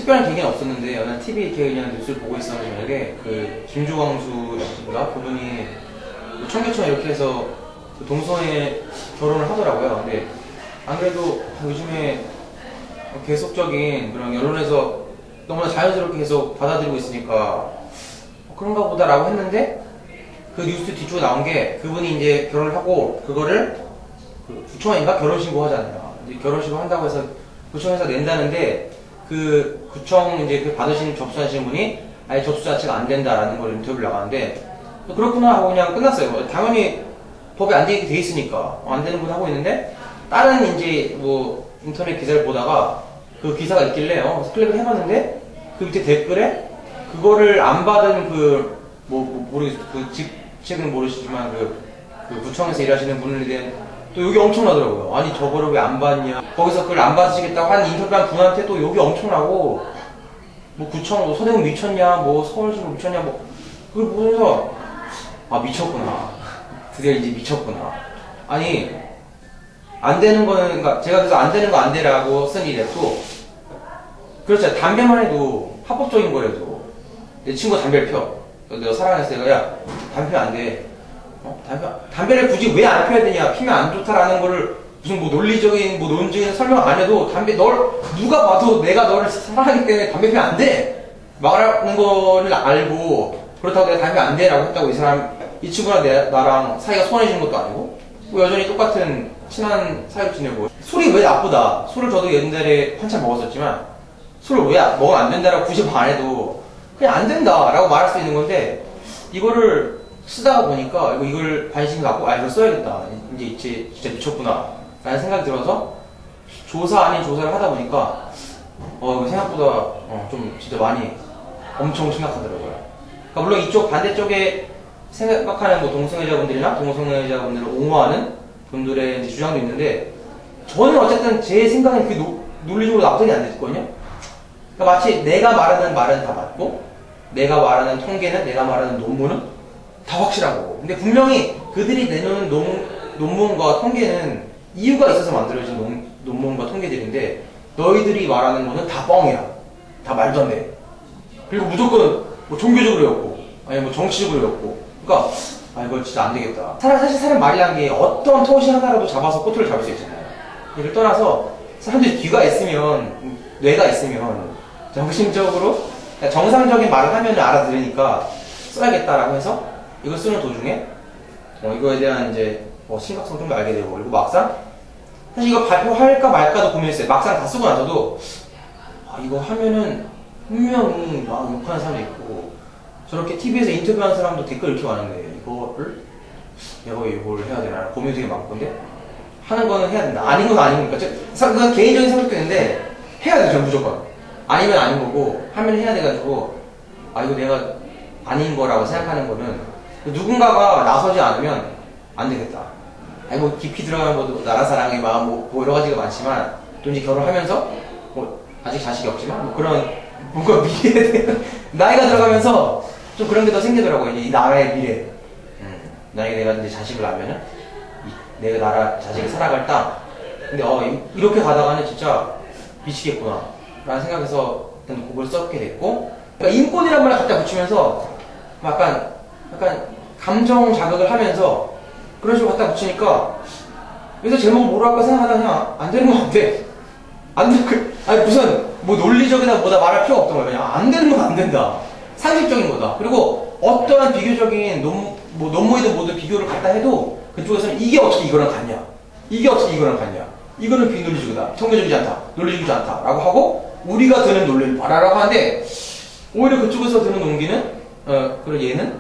특별한 계기는 없었는데 어느 TV 이렇게 그냥 뉴스를 보고 있었는데 저녁에 그 김주광수 씨인가 그분이 청계천 이렇게 해서 그 동성애 결혼을 하더라고요. 근데 안 그래도 요즘에 계속적인 그런 여론에서 너무나 자연스럽게 계속 받아들이고 있으니까 그런가 보다라고 했는데 그 뉴스 뒤쪽에 나온 게 그분이 이제 결혼을 하고 그거를 그 구청인가 결혼신고 하잖아요. 이제 결혼신고 한다고 해서 구청에서 낸다는데 그 구청 이제 그 받으신 접수하시는 분이 아예 접수 자체가 안 된다라는 걸 인터뷰를 나가는데 그렇구나 하고 그냥 끝났어요. 당연히 법에 안 되게 돼 있으니까 안 되는 분 하고 있는데 다른 이제 뭐 인터넷 기사를 보다가 그 기사가 있길래 그래서 클릭을 해봤는데 그 밑에 댓글에 그거를 안 받은 모르겠어요. 그 직책은 모르시지만 그 구청에서 일하시는 분에 대한 또 욕이 엄청나더라고요. 아니 저거를 왜 안 받냐. 거기서 그걸 안 받으시겠다고 한 인터뷰한 분한테 또 욕이 엄청나고 뭐 구청 뭐 서대문 미쳤냐 뭐 서울시 미쳤냐 뭐 그걸 보면서 아 미쳤구나. 드디어 이제 미쳤구나. 아니 안 되는 거는 그러니까 제가 그래서 안 되는 거 안 되라고 쓴 이랬고 그렇죠. 담배만 해도 합법적인 거라도 내 친구가 담배를 펴. 내가 사랑했을 때가 야 담배 안 돼. 담배를 굳이 왜 안 펴야 되냐, 피면 안 좋다라는 거를 무슨 뭐 논리적인 뭐 논증인 설명 안 해도 누가 봐도 내가 너를 사랑하기 때문에 담배 피면 안 돼 말하는 거를 알고 그렇다고 내가 담배 안 돼라고 했다고 이 친구랑 나랑 사이가 소원해지는 것도 아니고 뭐 여전히 똑같은 친한 사이로 지내고 술이 왜 나쁘다. 술을 저도 옛날에 한참 먹었었지만 술을 왜 먹으면 안 된다라고 굳이 안 해도 그냥 안 된다라고 말할 수 있는 건데 이거를 쓰다가 보니까 이걸 관심 갖고 이걸 써야겠다. 이제 진짜 미쳤구나 라는 생각이 들어서 조사 아닌 조사를 하다 보니까 이거 생각보다 좀 진짜 많이 엄청 심각하더라고요. 그러니까 물론 이쪽 반대쪽에 생각하는 뭐 동성애자분들이나 동성애자분들을 옹호하는 분들의 이제 주장도 있는데 저는 어쨌든 제 생각엔 그게 논리적으로 납득이 안 됐거든요. 그러니까 마치 내가 말하는 말은 다 맞고 내가 말하는 통계는 내가 말하는 논문은 다 확실하고 근데 분명히 그들이 내놓는 논문과 통계는 이유가 있어서 만들어진 논문과 통계들인데 너희들이 말하는 거는 다 뻥이야. 다 말도 안 돼. 그리고 무조건 뭐 종교적으로 였고 아니 뭐 정치적으로 였고 그러니까 이거 진짜 안 되겠다. 사실 사람 말이란 게 어떤 토시 하나라도 잡아서 꼬투리를 잡을 수 있잖아요. 이를 떠나서 사람들이 귀가 있으면 뇌가 있으면 정신적으로 정상적인 말을 하면 알아들으니까 써야겠다라고 해서 이걸 쓰는 도중에 이거에 대한 이제 심각성 좀 알게 되고 그리고 막상 사실 이거 발표할까 말까도 고민했어요. 막상 다 쓰고 나서도 이거 하면은 분명히 막 욕하는 사람도 있고 저렇게 TV에서 인터뷰하는 사람도 댓글 이렇게 많은데 이거를 내가 왜 이걸 해야 되나 고민이 되게 많고 근데 하는 거는 해야 된다. 아닌 건 아닌 거니까 그건 개인적인 생각도 있는데 해야 되죠 무조건. 아니면 아닌 거고 하면 해야 돼가지고 이거 내가 아닌 거라고 생각하는 거는 누군가가 나서지 않으면 안 되겠다. 뭐 깊이 들어가면 뭐 나라 사랑의 마음 뭐 여러 가지가 많지만 또 이제 결혼하면서 뭐 아직 자식이 없지만 뭐 그런 뭔가 미래에 대한 나이가 들어가면서 좀 그런 게 더 생기더라고요. 이 나라의 미래. 만약에 내가 이제 자식을 낳으면은 내가 나라 자식이 살아갈 땅. 근데 이렇게 가다가는 진짜 미치겠구나 라는 생각해서 일단 곡을 써게 됐고 그러니까 인권이란 말을 갖다 붙이면서 약간 감정 자극을 하면서 그런 식으로 갖다 붙이니까 그래서 제목을 뭐로 할까 생각하다 그냥 안 되는 거 같아. 무슨 뭐 논리적이다 뭐다 말할 필요가 없던 거야. 그냥 안 되는 건 안 된다. 상식적인 거다. 그리고 어떠한 비교적인 논문이든 뭐든 비교를 갖다 해도 그쪽에서는 이게 어떻게 이거랑 같냐. 이게 어떻게 이거랑 같냐. 이거는 비논리적이다. 통계적이지 않다. 논리적이지 않다. 라고 하고 우리가 드는 논리를 말하라고 하는데 오히려 그쪽에서 드는 논기는 그리고 얘는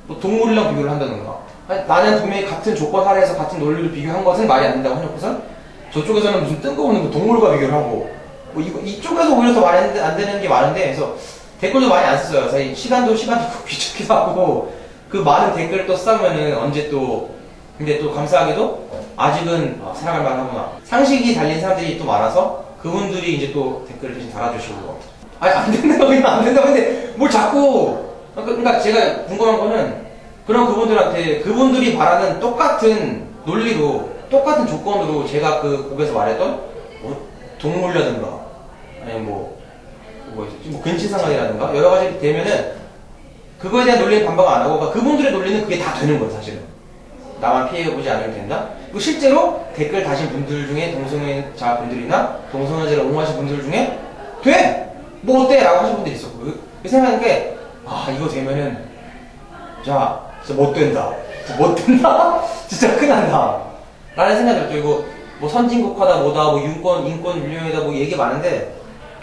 뭐 동물이랑 비교를 한다던가 나는 분명히 같은 조건 하에서 같은 논리를 비교한 것은 말이 안 된다고 해놓고선 저쪽에서는 무슨 뜬금없는 뭐 동물과 비교를 하고 뭐 이쪽에서 오히려 더 말이 안 되는 게 많은데 그래서 댓글도 많이 안 썼어요. 사실 시간도 귀찮기도 하고 그 많은 댓글을 또 쓰면은 언제 또 근데 또 감사하게도 아직은 살아갈 만하구나. 상식이 달린 사람들이 또 많아서 그분들이 이제 또 댓글을 대신 달아주시고 안 된다고 그냥 안 된다고 했는데 뭘 자꾸 그러니까 제가 궁금한 거는 그런 그분들한테 그분들이 바라는 똑같은 논리로 똑같은 조건으로 제가 그 곡에서 말했던 뭐 동물이라든가 아니면 뭐 뭐 있었지? 뭐 근친상간이라든가 여러 가지 되면은 그거에 대한 논리는 반박 안 하고 그러니까 그분들의 논리는 그게 다 되는 거예요 사실은. 나만 피해보지 않으면 된다? 그리고 실제로 댓글 다신 분들 중에 동성애자 분들이나 동성애자를 옹호하신 분들 중에 돼! 뭐 어때? 라고 하신 분들이 있었고 그 생각하는 게 아 이거 되면은 자 진짜 못 된다 진짜 큰일 난다 라는 생각이 들었죠. 이거 뭐 선진국화다 뭐다 뭐 인권 윤리위다 뭐 얘기 많은데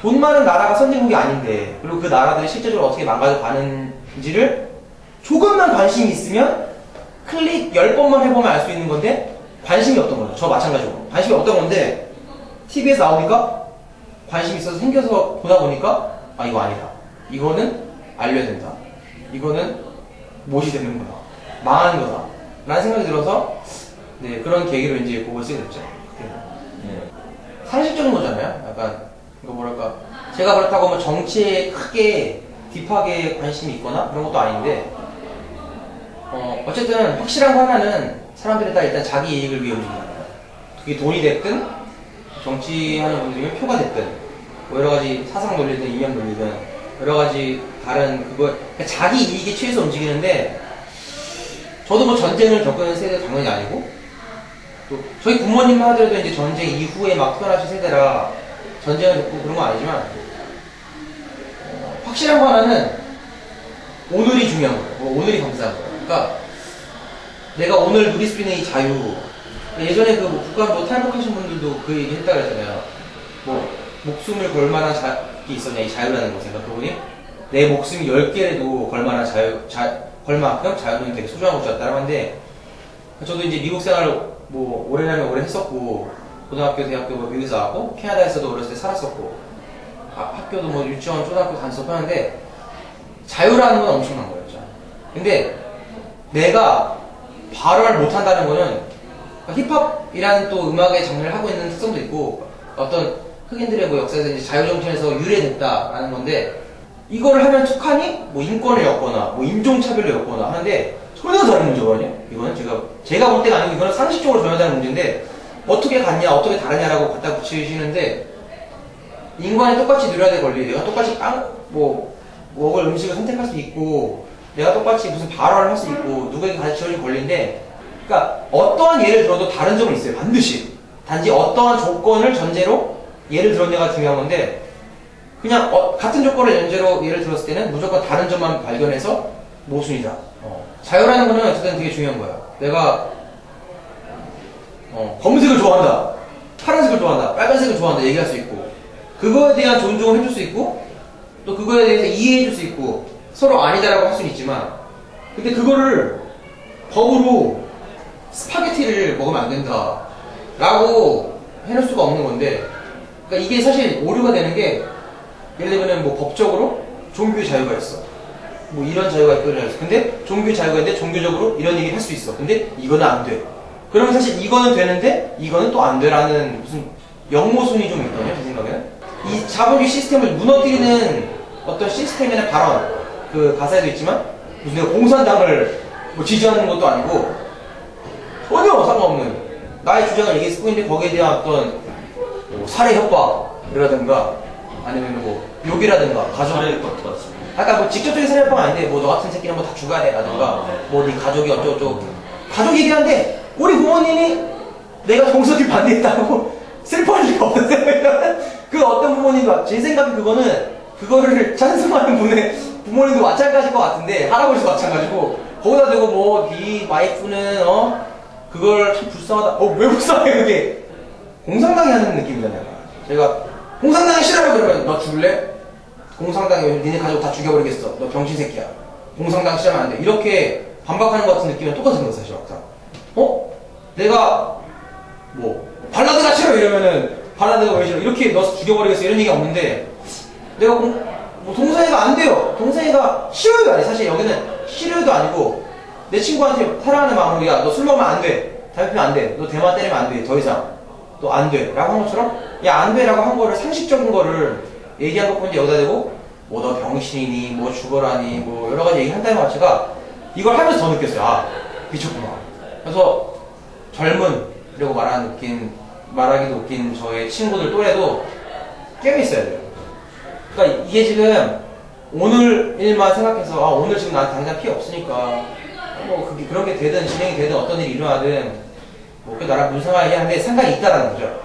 돈 많은 나라가 선진국이 아닌데 그리고 그 나라들이 실제적으로 어떻게 망가져 가는지를 조금만 관심이 있으면 클릭 10번만 해보면 알 수 있는 건데 관심이 없던 거죠. 저 마찬가지로 관심이 없던 건데 TV에서 나오니까 관심이 있어서 생겨서 보다 보니까 아 이거 아니다. 이거는 알려야 된다. 이거는 못이 되는 거다. 망하는 거다. 라는 생각이 들어서 네, 그런 계기로 이제 곡을 쓰게 됐죠. 네. 상식적인 거잖아요. 약간 이거 뭐랄까 제가 그렇다고 뭐 정치에 크게 딥하게 관심이 있거나 그런 것도 아닌데 어쨌든 확실한 거 하나는 사람들이 다 일단 자기 이익을 위해 움직이잖아요. 그게 돈이 됐든 정치하는 분들이면 표가 됐든 뭐 여러 가지 사상 논리든 이념 논리든 여러 가지 다른 그러니까 자기 이익에 취해서 움직이는데 저도 뭐 전쟁을 겪은 세대도 당연히 아니고 또 저희 부모님만 하더라도 이제 전쟁 이후에 막 태어나신 세대라 전쟁을 겪고 그런 건 아니지만 확실한 거 하나는 오늘이 중요한 거예요. 뭐 오늘이 감사한 거예요. 그러니까 내가 오늘 누릴 수 있는 이 자유 예전에 그 북한 뭐 탈북하신 분들도 그 얘기 했다 그랬잖아요. 뭐 목숨을 걸 만한 게 있었냐 이 자유라는 거 생각해보니 내 목숨이 10개라도 걸 만한 걸 만큼 자유는 되게 소중한 것이었다고 하는데 저도 이제 미국 생활을 뭐 오래라면 오래 했었고 고등학교 대학교 뭐 미국에서 나왔고 캐나다에서도 어렸을 때 살았었고 학교도 뭐 유치원 초등학교 다녔었고 하는데 자유라는 건 엄청난 거예요. 근데 내가 발언을 못한다는 거는 힙합이라는 또 음악의 장르를 하고 있는 특성도 있고 어떤 흑인들의 뭐 역사에서 이제 자유정신에서 유래됐다라는 건데 이거를 하면 툭하니 뭐 인권을 엮거나 뭐 인종차별을 엮거나 하는데 전혀 다른 문제거든요. 이거는 제가 볼 때가 아니고 이거는 상식적으로 전혀 다른 문제인데 어떻게 같냐 어떻게 다르냐라고 갖다 붙이시는데 인간이 똑같이 누려야 될 권리 내가 똑같이 먹을 음식을 선택할 수 있고 내가 똑같이 무슨 발언을 할 수 있고 누구에게 같이 지어진 권리인데 그러니까 어떠한 예를 들어도 다른 점은 있어요. 반드시 단지 어떠한 조건을 전제로 예를 들었냐가 중요한 건데 그냥 같은 조건을 전제로 예를 들었을 때는 무조건 다른 점만 발견해서 모순이다. 자유라는 거는 어쨌든 되게 중요한 거야. 내가 검은색을 좋아한다 파란색을 좋아한다 빨간색을 좋아한다 얘기할 수 있고 그거에 대한 존중을 해줄 수 있고 또 그거에 대해서 이해해줄 수 있고 서로 아니다라고 할 수는 있지만 근데 그거를 법으로 스파게티를 먹으면 안 된다 라고 해놓을 수가 없는 건데 그러니까 이게 사실 오류가 되는 게 예를 들면 뭐 법적으로 종교의 자유가 있어 뭐 이런 자유가 있고 이런 자유가 있어 근데 종교의 자유가 있는데 종교적으로 이런 얘기를 할 수 있어 근데 이거는 안 돼 그러면 사실 이거는 되는데 이거는 또 안 돼라는 무슨 역모순이 좀 있거든요 제 생각에는 이 자본주의 시스템을 무너뜨리는 어떤 시스템이나 발언 그 가사에도 있지만 무슨 내가 공산당을 뭐 지지하는 것도 아니고 전혀 상관없는 나의 주장을 얘기했고 있는데 거기에 대한 어떤 뭐 살해 협박이라든가 아니면 뭐 욕이라든가 가족 살해 협박도 맞습니다. 아까 뭐 직접적인 살해 협박은 아닌데 뭐 너 같은 새끼는 뭐 다 죽어야 돼라든가 뭐 네 가족이 어쩌고저쩌고 가족 얘기하는데 우리 부모님이 내가 동성애 반대했다고 슬퍼할 리가 없어요. 그 어떤 부모님도 제 생각에 그거를 찬성하는 분의 부모님도 마찬가지일 것 같은데 할아버지도 마찬가지고 거기다 대고 뭐 네 와이프는 그걸 참 불쌍하다 왜 불쌍해 그게 공산당이 하는 느낌이잖아요. 제가 공산당이 싫어요 그러면 너 죽을래? 공산당이 니네 가족 다 죽여버리겠어 너 병신 새끼야 공산당 싫어하면 안돼 이렇게 반박하는 것 같은 느낌이랑 똑같은 거예요 사실 막상 내가 뭐 발라드가 싫어 이러면은 발라드가 왜 싫어 이렇게 너 죽여버리겠어 이런 얘기가 없는데 내가 뭐 동성애가 안 돼요 동성애가 싫어요도 아니에요 사실 여기는 싫어요도 아니고 내 친구한테 사랑하는 마음으로 야 너 술 먹으면 안돼 담배 피면 안돼 너 대만 때리면 안돼 더 이상 너 안돼 라고 한 것처럼 야 안돼 라고 한 거를 상식적인 거를 얘기한 것뿐인데 여기다 대고 뭐 너 병신이니 뭐 죽어라니 뭐 여러 가지 얘기한다는 것 자체가 이걸 하면서 더 느꼈어요. 미쳤구나. 그래서 젊은이라고 말하기도 웃긴 저의 친구들 또래도 깨어 있어야 돼요. 그러니까 이게 지금 오늘 일만 생각해서 오늘 지금 나한테 당장 피해 없으니까 뭐 그게 그런 게 되든 진행이 되든 어떤 일이 일어나든 뭐 그 나랑 무슨 상관이냐 하는데 상관이 있다라는 거죠.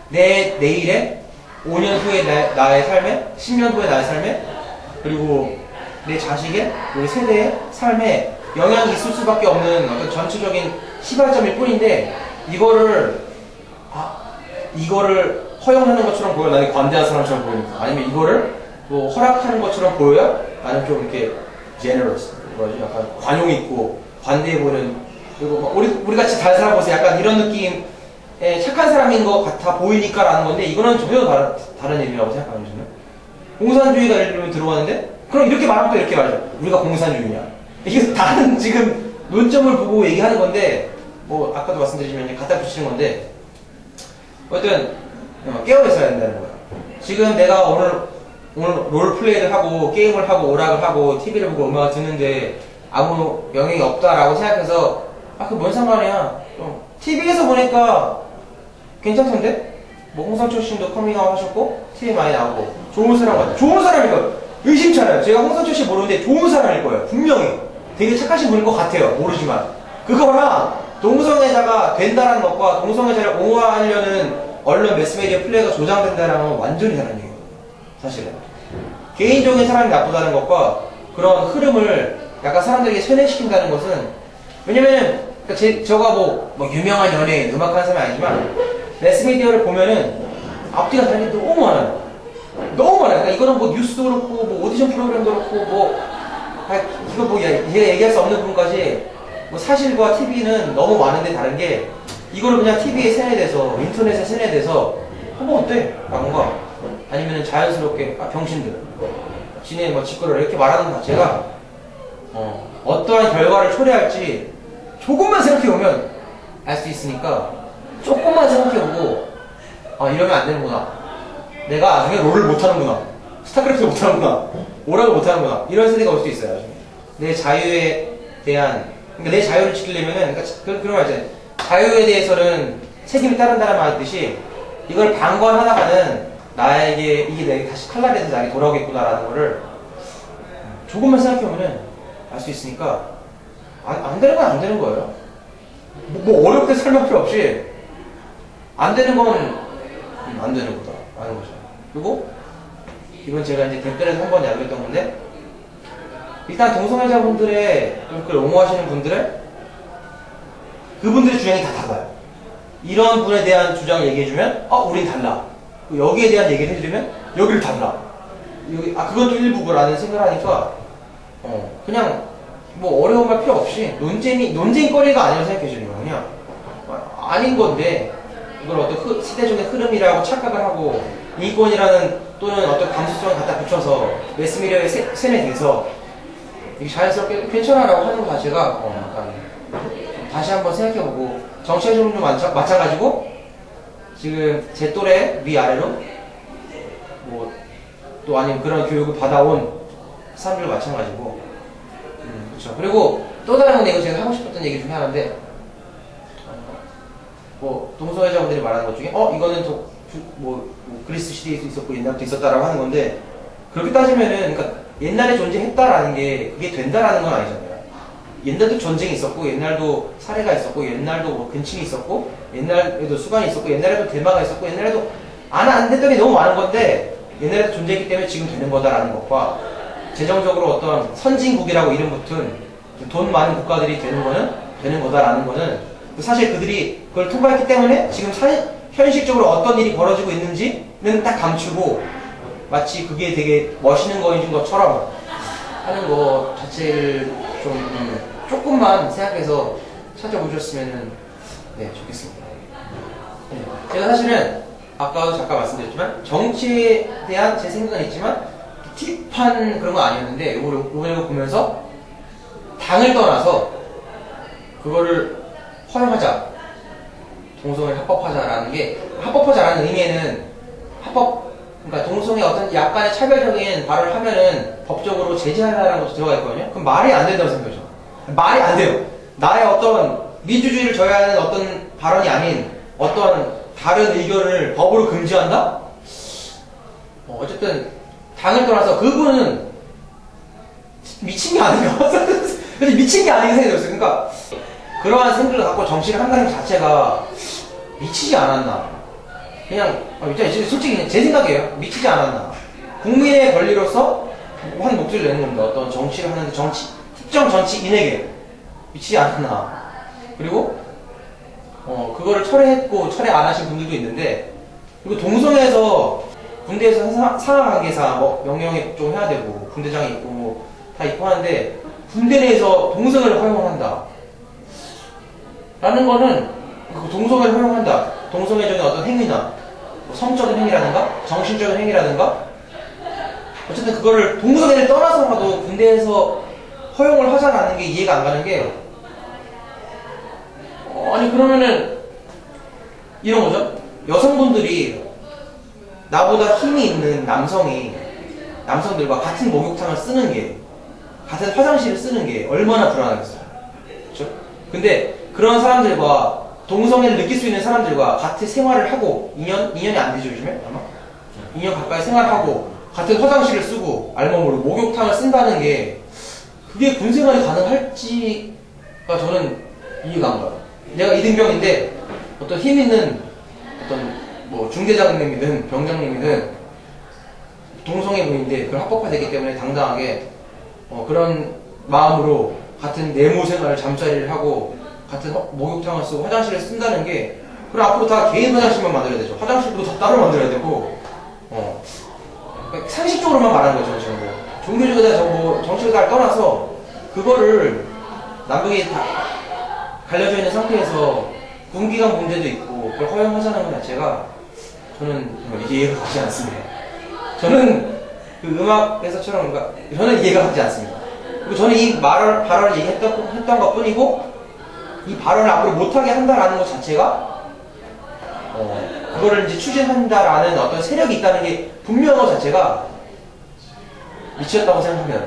내 내일에 5년 후의 나의 삶에 10년 후의 나의 삶에 그리고 내 자식의 우리 세대의 삶에 영향이 있을 수밖에 없는 어떤 전체적인 시발점일 뿐인데 이거를 허용하는 것처럼 보여 나는 관대한 사람처럼 보이니까 아니면 이거를 뭐 허락하는 것처럼 보여야 나는 좀 이렇게 generous 뭐지 약간 관용 있고 관대해 보이는 그리고 막 우리 같이 잘 살아보세요 약간 이런 느낌의 착한 사람인 것 같아 보이니까라는 건데 이거는 전혀 다른 의미라고 생각하는 저는 공산주의가 예를 들면 들어가는데 그럼 이렇게 말하면 또 이렇게 말하죠 우리가 공산주의냐 이게 다른 지금 논점을 보고 얘기하는 건데 뭐 아까도 말씀드리지만 갖다 붙이는 건데 어쨌든 깨어 있어야 된다는 거야. 지금 내가 오늘 롤플레이를 하고 게임을 하고 오락을 하고 TV를 보고 음악을 듣는데 아무 영향이 없다라고 생각해서 그 뭔 상관이야. TV에서 보니까 괜찮던데? 뭐 홍상철 씨도 커밍아웃 하셨고 TV 많이 나오고 좋은 사람 같아. 좋은 사람일 거예요. 의심치 않아요. 제가 홍상철 씨 모르는데 좋은 사람일 거예요. 분명히. 되게 착하신 분인 것 같아요. 모르지만. 그거랑 동성애자가 된다는 것과 동성애자를 옹호하려는 언론 매스메디어 플레이가 조장된다는 건 완전히 다른 얘기예요. 사실은. 개인적인 사람이 나쁘다는 것과 그런 흐름을 약간 사람들에게 세뇌시킨다는 것은 왜냐면 저가 뭐 유명한 연예인, 음악하는 사람이 아니지만 매스미디어를 보면은 앞뒤가 다른 게 너무 많아요. 너무 많아요. 그러니까 이거는 뭐 뉴스도 그렇고 뭐 오디션 프로그램도 그렇고 뭐 이거 뭐 얘기할 수 없는 부분까지 뭐 사실과 TV는 너무 많은데 다른 게 이거를 그냥 TV에 세뇌돼서 인터넷에 세뇌돼서 뭐 어때? 라던가 아니면 자연스럽게 병신들 지네 뭐 짓거려 이렇게 말하는 것 자체가 어떠한 결과를 초래할지 조금만 생각해보면 알 수 있으니까 조금만 생각해보고 이러면 안 되는구나 내가 나중에 롤을 못하는구나 스타크래프트 못하는구나 오락을 못하는구나 이런 세대가 올 수 있어요 나중에. 내 자유에 대한 그러니까 내 자유를 지키려면은 그런 말 있잖아요 자유에 대해서는 책임이 따른다는 말 있듯이 이걸 방관하다가는 나에게 이게 내게 다시 칼날에서 나에게 돌아오겠구나라는 거를 조금만 생각해보면 알 수 있으니까 안 되는 건 안 되는 거예요. 뭐 어렵게 설명 필요 없이 안 되는 건 안 되는 거다 하는 거죠. 그리고 이건 제가 이제 댓글에서 한번 이야기했던 건데 일단 동성애자분들의 그걸 옹호하시는 분들의 그분들의 주장이 다 달라요. 이런 분에 대한 주장을 얘기해주면 우린 달라. 여기에 대한 얘기를 해주면 여기를 달라. 그건 또 일부라는 생각을 하니까 그냥 뭐 어려운 말 필요 없이 논쟁거리가 아니라고 생각해주는 거예요. 그냥 아닌 건데 이걸 어떤 시대적인 흐름이라고 착각을 하고 인권이라는 또는 어떤 감수성을 갖다 붙여서 매스미디어에 세뇌돼서 이게 자연스럽게 괜찮아라고 하는 것 자체가 약간 다시 한번 생각해보고 정치적으로 마찬가지고 지금 제 또래 위아래로 뭐 또 아니면 그런 교육을 받아온 사람들과 마찬가지고 그렇죠. 그리고 또 다른 건 이거 제가 하고 싶었던 얘기 중에 하나인데 뭐 동성애자분들이 말하는 것 중에 이거는 뭐 그리스 시대에도 있었고 옛날부터 있었다라고 하는 건데 그렇게 따지면은 그러니까 옛날에 존재했다라는 게 그게 된다라는 건 아니잖아요. 옛날도 전쟁이 있었고 옛날도 사례가 있었고 옛날도 뭐 근침이 있었고 옛날에도 수관이 있었고 옛날에도 대마가 있었고 옛날에도 안 됐던 게 너무 많은 건데 옛날에도 존재했기 때문에 지금 되는 거다라는 것과 재정적으로 어떤 선진국이라고 이름 붙은 돈 많은 국가들이 되는 거다라는 거는 사실 그들이 그걸 통과했기 때문에 지금 현실적으로 어떤 일이 벌어지고 있는지는 딱 감추고 마치 그게 되게 멋있는 거인 것처럼 하는 거 자체를 좀 조금만 생각해서 찾아보셨으면 좋겠습니다. 제가 사실은 아까도 잠깐 말씀드렸지만 정치에 대한 제 생각은 있지만 딥한 그런 건 아니었는데 이번에 보면서 당을 떠나서 그거를 허용하자 동성애를 합법화하자라는 게 합법화자라는 의미에는 그러니까 동성애 어떤 약간의 차별적인 발언을 하면은 법적으로 제재하라는 것도 들어가 있거든요. 그럼 말이 안 된다고 생각하죠. 말이 안 돼요. 나의 어떤 민주주의를 저해하는 어떤 발언이 아닌 어떤 다른 의견을 법으로 금지한다? 어쨌든 당을 떠나서 그분은 미친 게 아닌가? 근데 미친 게 아닌 생각이 들었어요. 그러니까 그러한 생각을 갖고 정치를 한다는 것 자체가 미치지 않았나. 그냥 솔직히 제 생각이에요. 미치지 않았나. 국민의 권리로서 한 목소리를 내는 겁니다. 어떤 정치를 하는데 특정 정치인에게 미치지 않았나. 그리고 그거를 철회했고 철회 안 하신 분들도 있는데, 그리고 동성애에서 군대에서 상하관계사 명령에 좀 해야 되고 군대장이 있고 다 있고 하는데, 군대 내에서 동성애를 허용한다 라는 거는, 동성애를 허용한다, 동성애적인 어떤 행위나 성적인 행위라든가 정신적인 행위라든가 어쨌든 그거를 동성애를 떠나서라도 군대에서 허용을 하자라는 게 이해가 안 가는 게, 아니 그러면은 이런 거죠. 여성분들이 나보다 힘이 있는 남성들과 같은 목욕탕을 쓰는 게, 같은 화장실을 쓰는 게 얼마나 불안하겠어요. 그렇죠? 근데 그런 사람들과, 동성애를 느낄 수 있는 사람들과 같이 생활을 하고 2년이 안 되죠 요즘에 아마? 2년 가까이 생활하고 같은 화장실을 쓰고 알몸으로 목욕탕을 쓴다는 게, 그게 군생활이 가능할지가 저는 이해가 안 가요. 내가 이등병인데 어떤 힘 있는 어떤 중대장님이든 병장님이든 동성애 분인데 그걸 합법화되기 때문에 당당하게 그런 마음으로 같은 내무 생활을, 잠자리를 하고 같은 목욕탕을 쓰고 화장실을 쓴다는 게, 그럼 앞으로 다 개인 화장실만 만들어야 되죠. 화장실도 다 따로 만들어야 되고, 그러니까 상식적으로만 말하는 거죠. 저는 종교적이다 정치를 떠나서 그거를 남북이 다 갈려져 있는 상태에서 군기관 문제도 있고 그걸 허용하자는 것 자체가 저는 이해가 가지 않습니다. 저는 그 음악에서처럼, 그러니까 저는 이해가 가지 않습니다. 그리고 저는 이 발언을 얘기했던 것 뿐이고, 이 발언을 앞으로 못하게 한다라는 것 자체가 그거를 이제 추진한다라는 어떤 세력이 있다는 게 분명한 것 자체가 미쳤다고 생각합니다.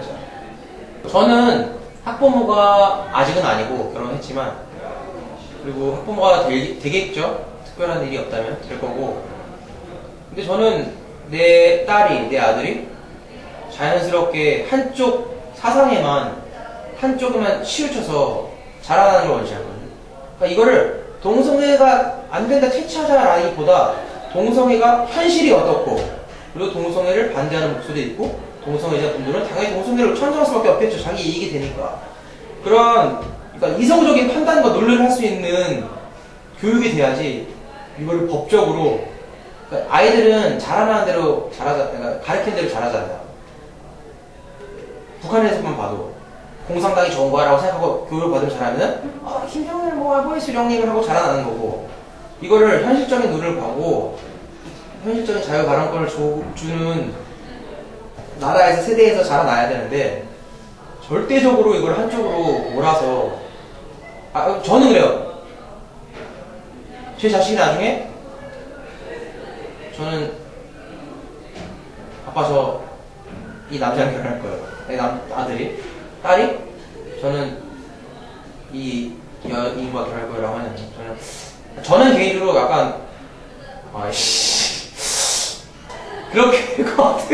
저는 학부모가 아직은 아니고 결혼했지만, 그리고 학부모가 되겠죠. 특별한 일이 없다면 될 거고. 근데 저는 내 딸이, 내 아들이 자연스럽게 한쪽 사상에만, 한쪽에만 치우쳐서 자라나는 걸 원치하거든요. 그러니까 이거를 동성애가 안 된다, 퇴치하자라기보다 동성애가 현실이 어떻고, 그리고 동성애를 반대하는 목소리 있고, 동성애자 분들은 당연히 동성애를 찬성할 수밖에 없겠죠. 자기 이익이 되니까. 그러니까 이성적인 판단과 논리를 할 수 있는 교육이 돼야지, 이거를 법적으로, 그러니까 아이들은 자라나는 대로 그러니까 가르치는 대로 자라잖아요. 북한에서만 봐도 공산당이 좋은 거라고 생각하고 교육을 받으면 잘하면은 김정일 아버지 수령님을 하고 자라나는 거고, 이거를 현실적인 눈을 보고 현실적인 자유 발언권을 주는 나라에서, 세대에서 자라나야 되는데, 절대적으로 이걸 한쪽으로 몰아서, 저는 그래요. 제 자식이 나중에, 저는 아빠 이 남자랑 결혼할 거예요. 내 아들이, 딸이, 저는 이 여인과 결혼할 거라고 하면, 저는 개인적으로 약간 그렇게 될 것 같아.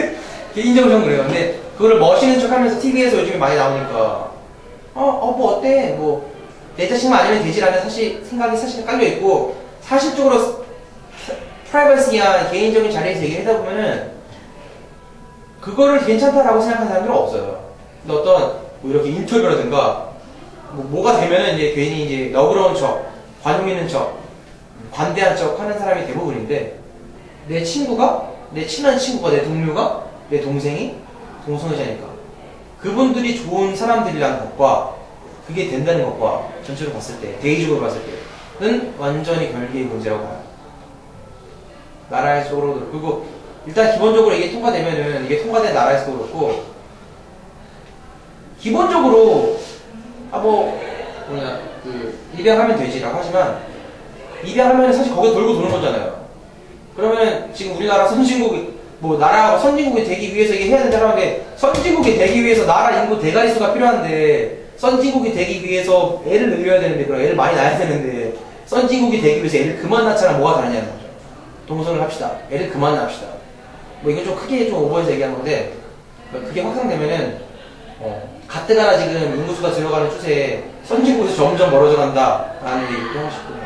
개인적으로 좀 그래요. 근데 그거를 멋있는 척 하면서 TV에서 요즘에 많이 나오니까, 뭐 어때? 내 자식만 아니면 되지라는 생각이 사실 깔려있고, 사실적으로 프라이버시한 개인적인 자리에서 얘기를 하다 보면은 그거를 괜찮다라고 생각하는 사람들은 없어요. 근데 어떤 이렇게 인터뷰라든가 뭐가 되면은 이제 괜히 이제 너그러운 척, 관용 있는 척, 관대한 척 하는 사람이 대부분인데, 내 친한 친구가, 내 동료가, 내 동생이 동성애자니까 그분들이 좋은 사람들이라는 것과, 그게 된다는 것과 전체로 봤을 때, 대의적으로 봤을 때는 완전히 별개의 문제라고 봐요. 나라에서도. 그리고 일단 기본적으로 이게 통과되면은, 이게 통과된 나라에서도 그렇고, 기본적으로 입양하면 되지라고 하지만, 입양하면 사실 거기에 돌고 도는 거잖아요. 그러면 지금 우리나라 선진국이 선진국이 되기 위해서 이게 해야 된다고 하는데, 선진국이 되기 위해서 나라 인구 대가리 수가 필요한데, 선진국이 되기 위해서 애를 늘려야 되는데, 그럼 애를 많이 낳아야 되는데, 선진국이 되기 위해서 애를 그만 낳잖아. 뭐가 다르냐는 거죠. 동성을 합시다. 애를 그만 낳읍시다. 뭐 이건 좀 크게 좀 오버해서 얘기한 건데 그게 확산되면은 가뜩이나 지금 인구수가 들어가는 추세에 선진국에서 점점 멀어져 간다라는 얘기도 하고 싶고요.